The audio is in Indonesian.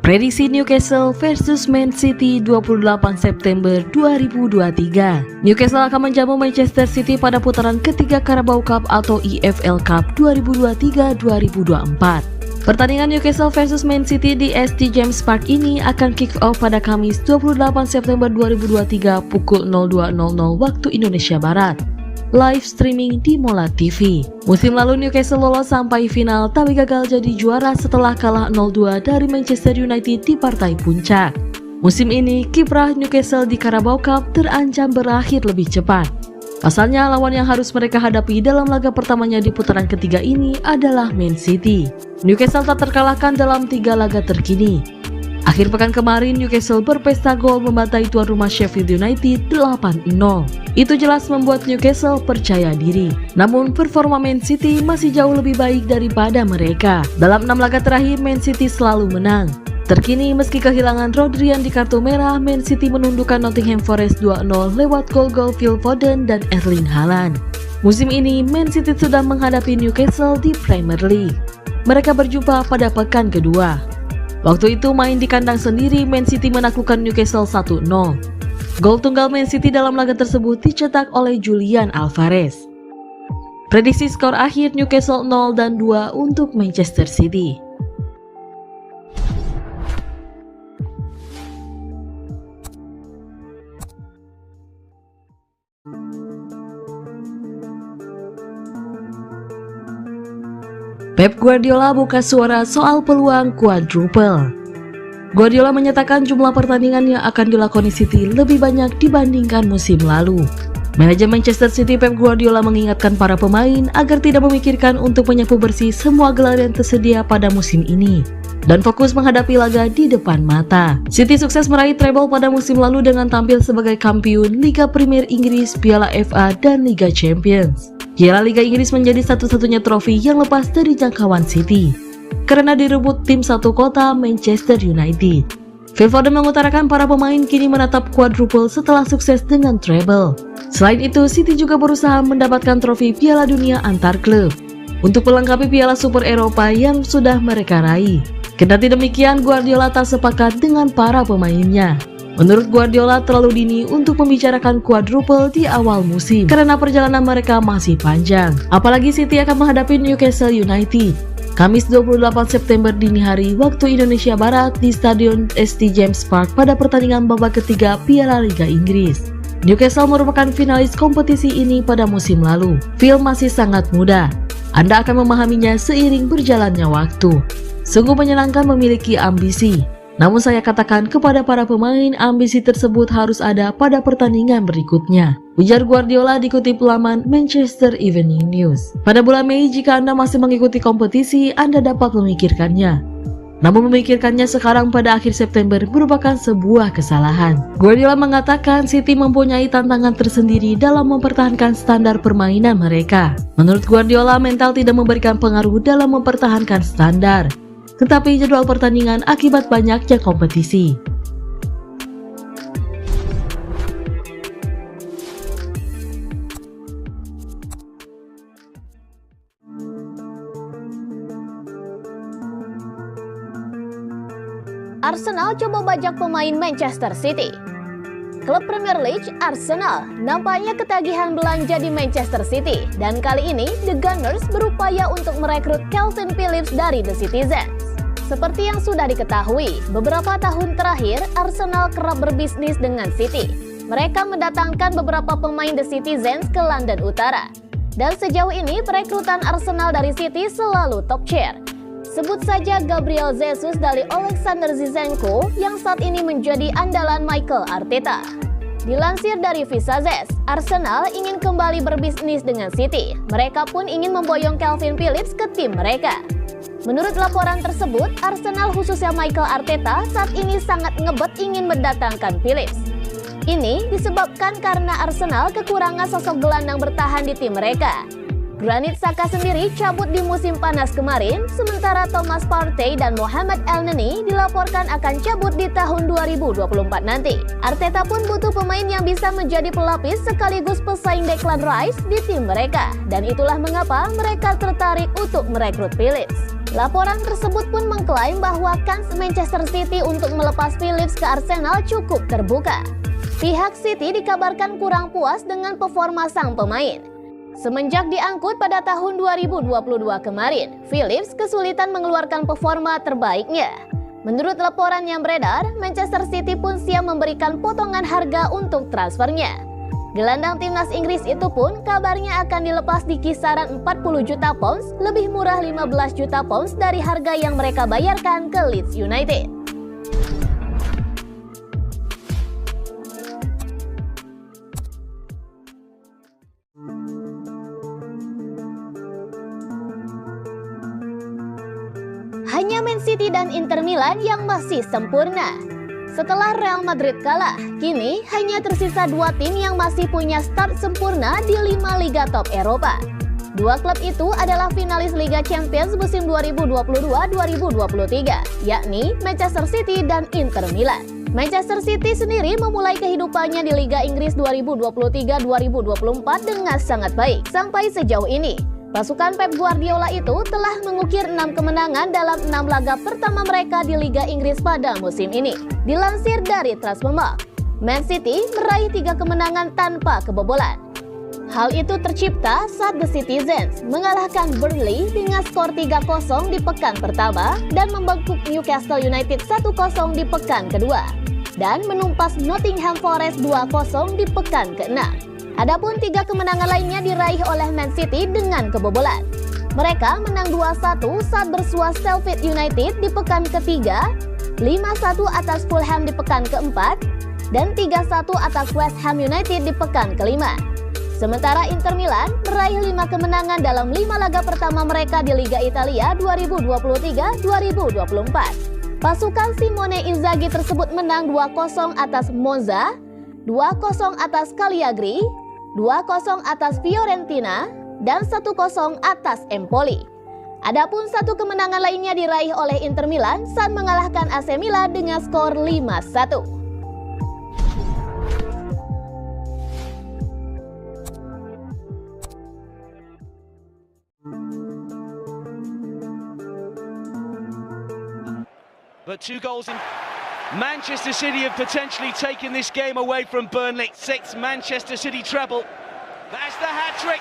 Prediksi Newcastle versus Man City 28 September 2023. Newcastle akan menjamu Manchester City pada putaran ketiga Carabao Cup atau EFL Cup 2023-2024. Pertandingan Newcastle versus Man City di St James Park ini akan kick off pada Kamis 28 September 2023 pukul 02.00 waktu Indonesia Barat. Live streaming di Mola TV. Musim lalu Newcastle lolos sampai final tapi gagal jadi juara setelah kalah 0-2 dari Manchester United di partai puncak. Musim ini kiprah Newcastle di Carabao Cup terancam berakhir lebih cepat. Pasalnya lawan yang harus mereka hadapi dalam laga pertamanya di putaran ketiga ini adalah Man City. Newcastle tak terkalahkan dalam 3 laga terkini. Akhir pekan kemarin Newcastle berpesta gol membantai tuan rumah Sheffield United 8-0. Itu jelas membuat Newcastle percaya diri. Namun performa Man City masih jauh lebih baik daripada mereka. Dalam 6 laga terakhir Man City selalu menang. Terkini meski kehilangan Rodri yang di kartu merah, Man City menundukkan Nottingham Forest 2-0 lewat gol-gol Phil Foden dan Erling Haaland. Musim ini Man City sudah menghadapi Newcastle di Premier League. Mereka berjumpa pada pekan kedua. Waktu itu main di kandang sendiri, Man City menaklukkan Newcastle 1-0. Gol tunggal Man City dalam laga tersebut dicetak oleh Julian Alvarez. Prediksi skor akhir Newcastle 0 dan 2 untuk Manchester City. Pep Guardiola buka suara soal peluang quadruple. Guardiola menyatakan jumlah pertandingan yang akan dilakoni City lebih banyak dibandingkan musim lalu. Manajemen Manchester City Pep Guardiola mengingatkan para pemain agar tidak memikirkan untuk menyapu bersih semua gelar yang tersedia pada musim ini dan fokus menghadapi laga di depan mata. City sukses meraih treble pada musim lalu dengan tampil sebagai kampiun Liga Premier Inggris, Piala FA, dan Liga Champions. Piala Liga Inggris menjadi satu-satunya trofi yang lepas dari jangkauan City karena direbut tim satu kota Manchester United. Phil Foden mengutarakan para pemain kini menatap quadruple setelah sukses dengan treble. Selain itu, City juga berusaha mendapatkan trofi Piala Dunia antar klub untuk melengkapi Piala Super Eropa yang sudah mereka raih. Kendati demikian, Guardiola tak sepakat dengan para pemainnya. Menurut Guardiola terlalu dini untuk membicarakan quadruple di awal musim karena perjalanan mereka masih panjang. Apalagi City akan menghadapi Newcastle United Kamis 28 September dini hari waktu Indonesia Barat di Stadion St James Park pada pertandingan babak ketiga Piala Liga Inggris. Newcastle merupakan finalis kompetisi ini pada musim lalu. Phil masih sangat muda. Anda akan memahaminya seiring berjalannya waktu. Sungguh menyenangkan memiliki ambisi. Namun saya katakan kepada para pemain, ambisi tersebut harus ada pada pertandingan berikutnya, ujar Guardiola dikutip laman Manchester Evening News. Pada bulan Mei, jika Anda masih mengikuti kompetisi, Anda dapat memikirkannya. Namun memikirkannya sekarang pada akhir September merupakan sebuah kesalahan. Guardiola mengatakan City mempunyai tantangan tersendiri dalam mempertahankan standar permainan mereka. Menurut Guardiola, mental tidak memberikan pengaruh dalam mempertahankan standar, tetapi jadwal pertandingan akibat banyaknya kompetisi. Arsenal coba bajak pemain Manchester City. Klub Premier League Arsenal nampaknya ketagihan belanja di Manchester City dan kali ini The Gunners berupaya untuk merekrut Calvin Phillips dari The Citizens. Seperti yang sudah diketahui, beberapa tahun terakhir Arsenal kerap berbisnis dengan City. Mereka mendatangkan beberapa pemain The Citizens ke London Utara. Dan sejauh ini perekrutan Arsenal dari City selalu top tier. Sebut saja Gabriel Jesus dari Alexander Zinchenko yang saat ini menjadi andalan Mikel Arteta. Dilansir dari Visazes, Arsenal ingin kembali berbisnis dengan City. Mereka pun ingin memboyong Calvin Phillips ke tim mereka. Menurut laporan tersebut, Arsenal khususnya Mikel Arteta saat ini sangat ngebet ingin mendatangkan Phillips. Ini disebabkan karena Arsenal kekurangan sosok gelandang bertahan di tim mereka. Granit Xhaka sendiri cabut di musim panas kemarin, sementara Thomas Partey dan Mohamed Elneny dilaporkan akan cabut di tahun 2024 nanti. Arteta pun butuh pemain yang bisa menjadi pelapis sekaligus pesaing Declan Rice di tim mereka, dan itulah mengapa mereka tertarik untuk merekrut Phillips. Laporan tersebut pun mengklaim bahwa kans Manchester City untuk melepas Phillips ke Arsenal cukup terbuka. Pihak City dikabarkan kurang puas dengan performa sang pemain. Semenjak diangkut pada tahun 2022 kemarin, Phillips kesulitan mengeluarkan performa terbaiknya. Menurut laporan yang beredar, Manchester City pun siap memberikan potongan harga untuk transfernya. Gelandang timnas Inggris itu pun kabarnya akan dilepas di kisaran 40 juta pounds, lebih murah 15 juta pounds dari harga yang mereka bayarkan ke Leeds United. Hanya Man City dan Inter Milan yang masih sempurna. Setelah Real Madrid kalah, kini hanya tersisa 2 tim yang masih punya start sempurna di 5 liga top Eropa. 2 klub itu adalah finalis Liga Champions musim 2022-2023, yakni Manchester City dan Inter Milan. Manchester City sendiri memulai kehidupannya di Liga Inggris 2023-2024 dengan sangat baik. Sampai sejauh ini, pasukan Pep Guardiola itu telah mengukir 6 kemenangan dalam 6 laga pertama mereka di Liga Inggris pada musim ini. Dilansir dari Transfermarkt, Man City meraih 3 kemenangan tanpa kebobolan. Hal itu tercipta saat The Citizens mengalahkan Burnley dengan skor 3-0 di pekan pertama dan membekuk Newcastle United 1-0 di pekan kedua, dan menumpas Nottingham Forest 2-0 di pekan ke-6. Adapun 3 kemenangan lainnya diraih oleh Man City dengan kebobolan. Mereka menang 2-1 saat bersua Sheffield United di pekan ketiga, 5-1 atas Fulham di pekan keempat, dan 3-1 atas West Ham United di pekan kelima. Sementara Inter Milan meraih 5 kemenangan dalam 5 laga pertama mereka di Liga Italia 2023-2024. Pasukan Simone Inzaghi tersebut menang 2-0 atas Monza, 2-0 atas Cagliari, 2-0 atas Fiorentina, dan 1-0 atas Empoli. Adapun 1 kemenangan lainnya diraih oleh Inter Milan saat mengalahkan AC Milan dengan skor 5-1. But 2 goals in Manchester City have potentially taken this game away from Burnley. 6th Manchester City treble. That's the hat-trick